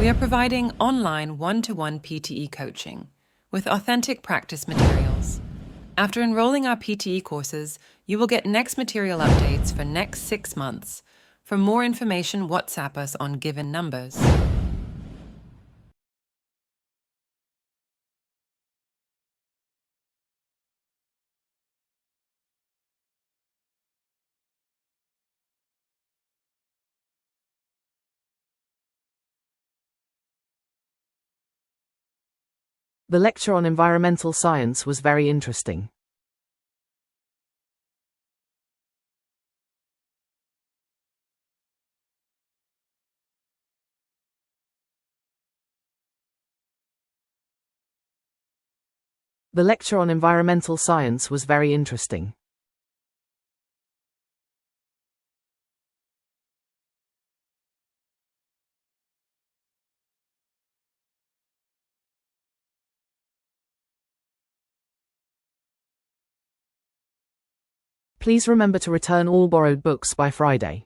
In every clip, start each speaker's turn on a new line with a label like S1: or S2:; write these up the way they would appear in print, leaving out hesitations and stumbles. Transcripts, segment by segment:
S1: We are providing online one-to-one PTE coaching with authentic practice materials. After enrolling our PTE courses, you will get next material updates for next 6 months. For more information, WhatsApp us on given numbers.
S2: The lecture on environmental science was very interesting. The lecture on environmental science was very interesting. Please remember to return all borrowed books by Friday.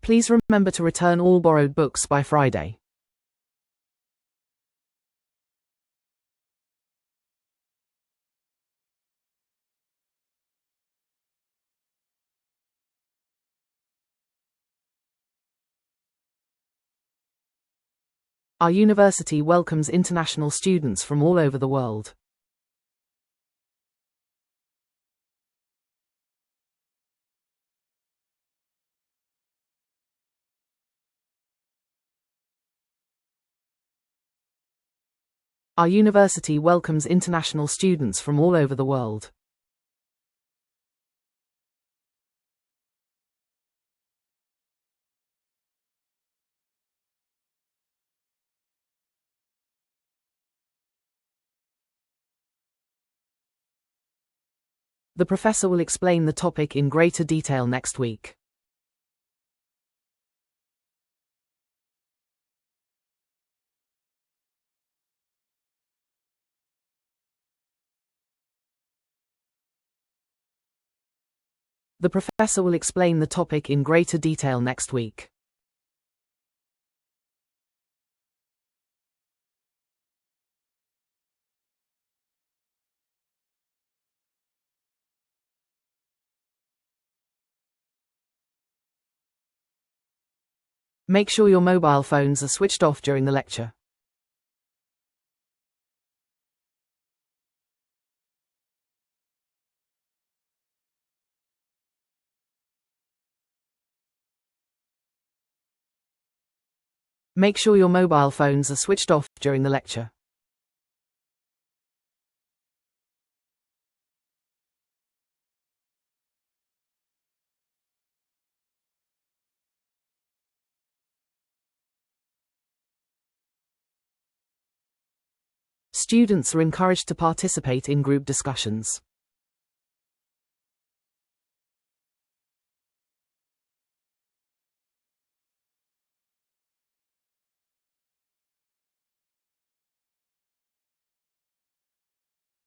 S2: Please remember to return all borrowed books by Friday. Our university welcomes international students from all over the world. Our university welcomes international students from all over the world. The professor will explain the topic in greater detail next week. The professor will explain the topic in greater detail next week. Make sure your mobile phones are switched off during the lecture. Make sure your mobile phones are switched off during the lecture. Students are encouraged to participate in group discussions.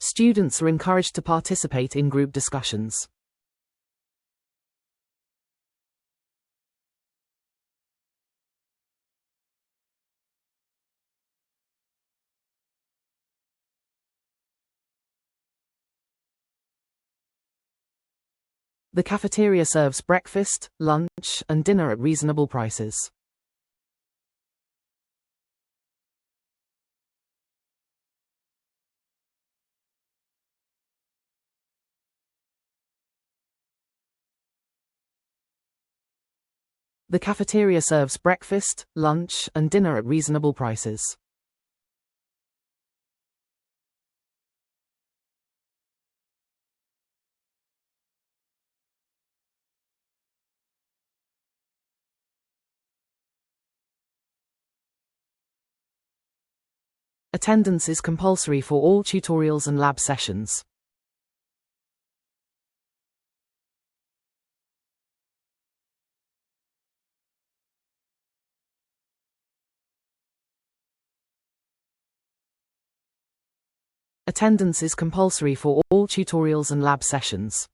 S2: Students are encouraged to participate in group discussions. The cafeteria serves breakfast, lunch, and dinner at reasonable prices. The cafeteria serves breakfast, lunch, and dinner at reasonable prices. Attendance is compulsory for all tutorials and lab sessions. Attendance is compulsory for all tutorials and lab sessions.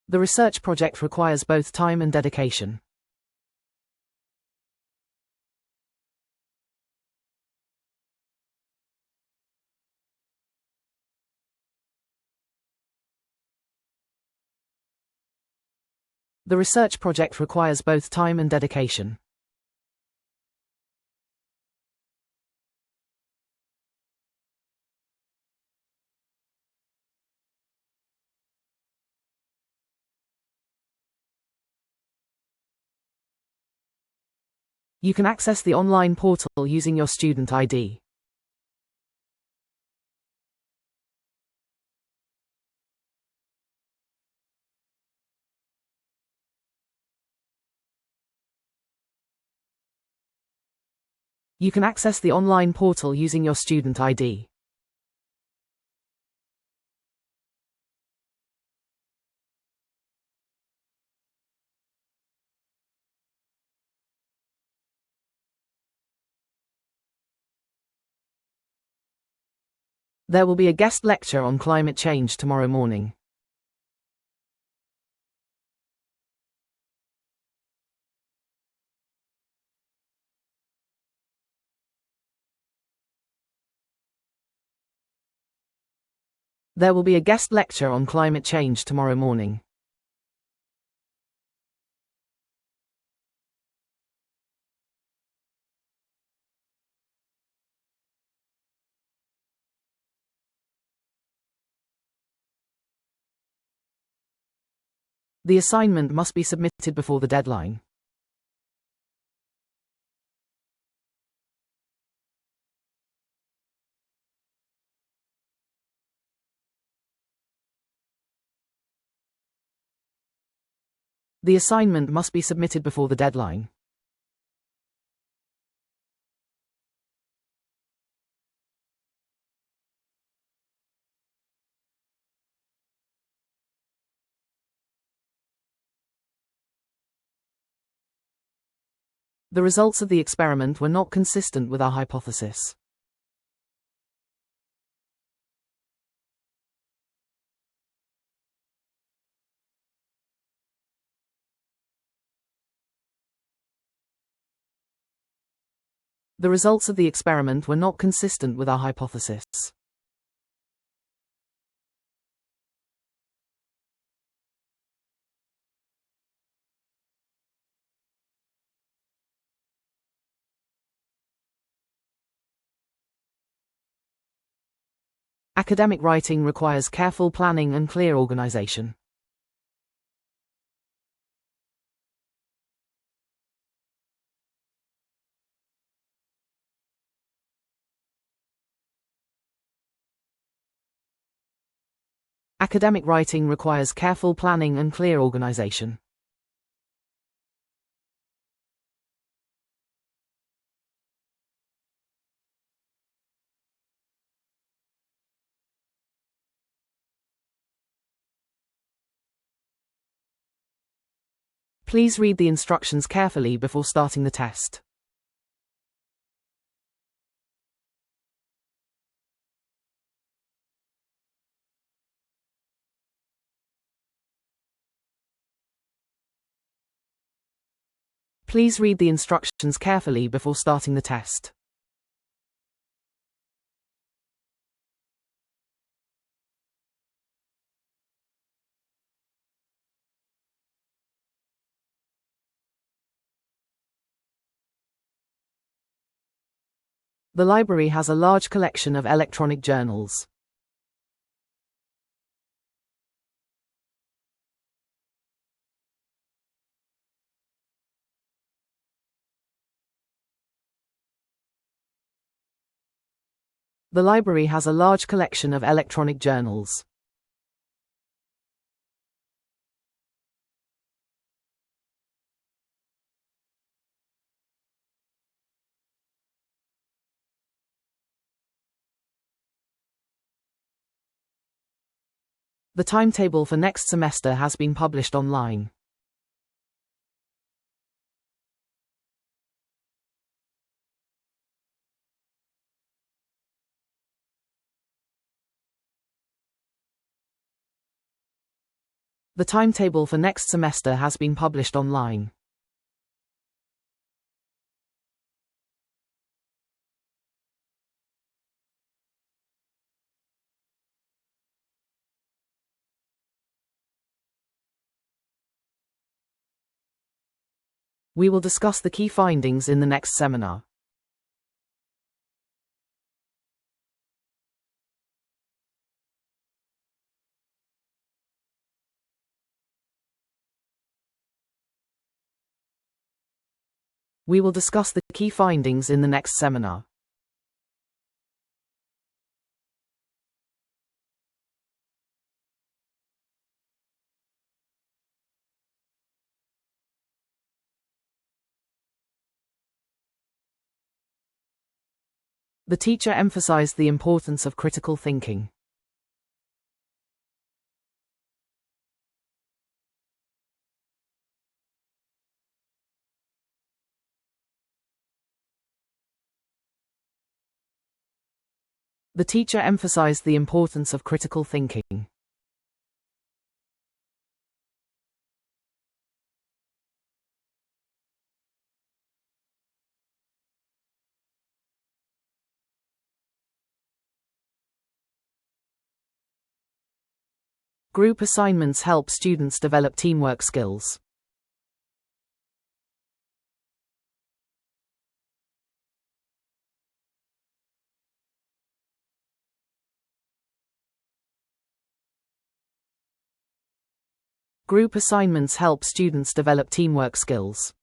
S2: The research project requires both time and dedication. The research project requires both time and dedication. You can access the online portal using your student ID. You can access the online portal using your student ID. There will be a guest lecture on climate change tomorrow morning. There will be a guest lecture on climate change tomorrow morning. The assignment must be submitted before the deadline. The assignment must be submitted before the deadline. The results of the experiment were not consistent with our hypothesis. The results of the experiment were not consistent with our hypothesis. Academic writing requires careful planning and clear organization. Academic writing requires careful planning and clear organization. Please read the instructions carefully before starting the test. Please read the instructions carefully before starting the test. The library has a large collection of electronic journals. The library has a large collection of electronic journals. The timetable for next semester has been published online. The timetable for next semester has been published online. We will discuss the key findings in the next seminar. We will discuss the key findings in the next seminar. The teacher emphasized the importance of critical thinking. The teacher emphasized the importance of critical thinking. Group assignments help students develop teamwork skills. Group assignments help students develop teamwork skills.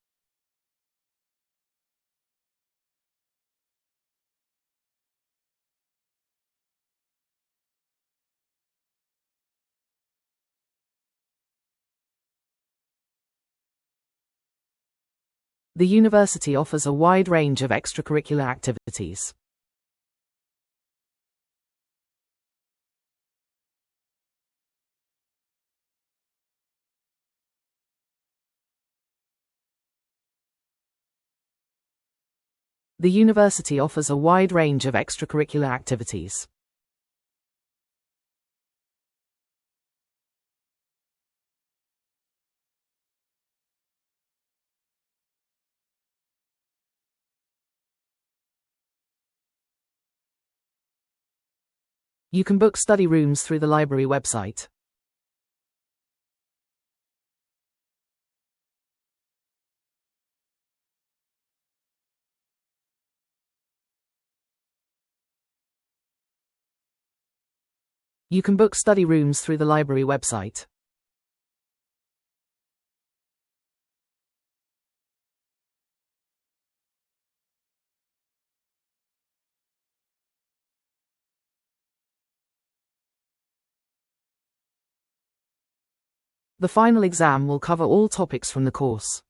S2: The university offers a wide range of extracurricular activities. The university offers a wide range of extracurricular activities. You can book study rooms through the library website. You can book study rooms through the library website. The final exam will cover all topics from the course.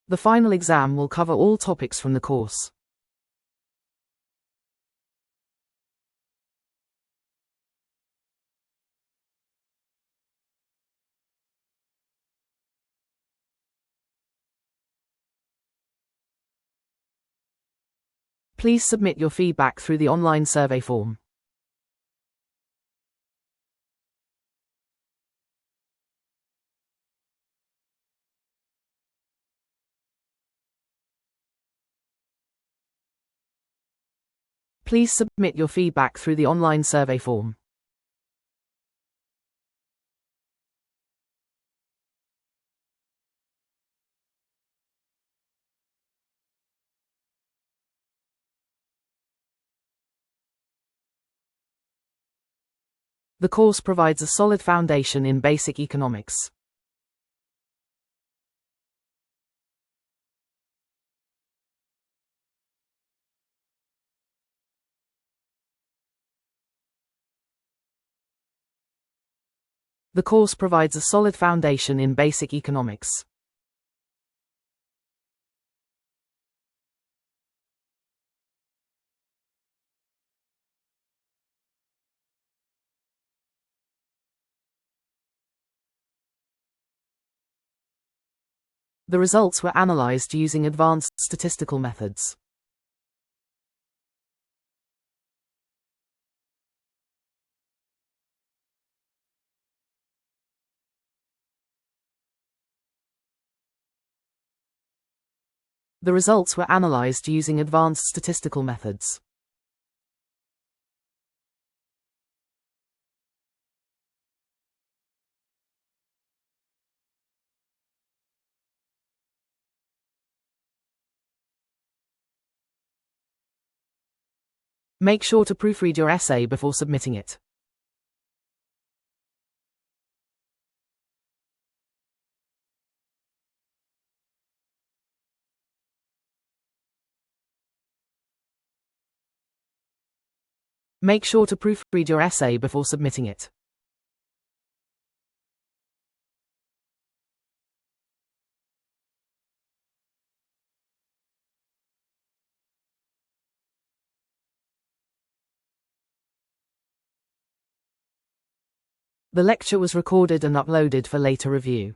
S2: The final exam will cover all topics from the course. Please submit your feedback through the online survey form. Please submit your feedback through the online survey form. The course provides a solid foundation in basic economics. The course provides a solid foundation in basic economics. The results were analyzed using advanced statistical methods. The results were analyzed using advanced statistical methods. Make sure to proofread your essay before submitting it. Make sure to proofread your essay before submitting it. The lecture was recorded and uploaded for later review.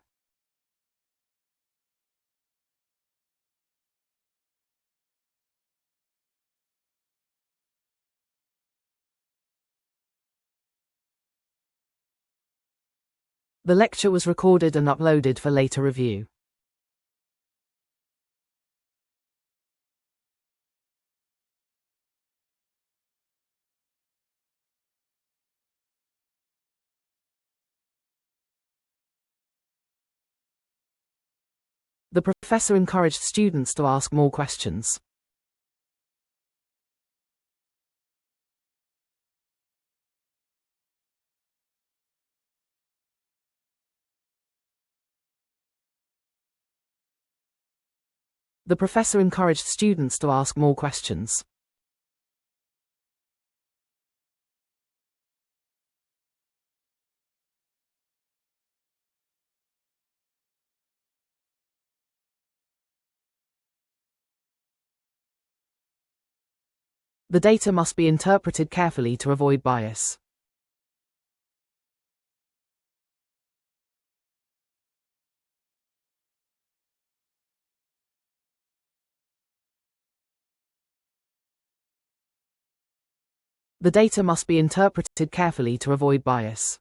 S2: The lecture was recorded and uploaded for later review. The professor encouraged students to ask more questions. The professor encouraged students to ask more questions. The data must be interpreted carefully to avoid bias. The data must be interpreted carefully to avoid bias.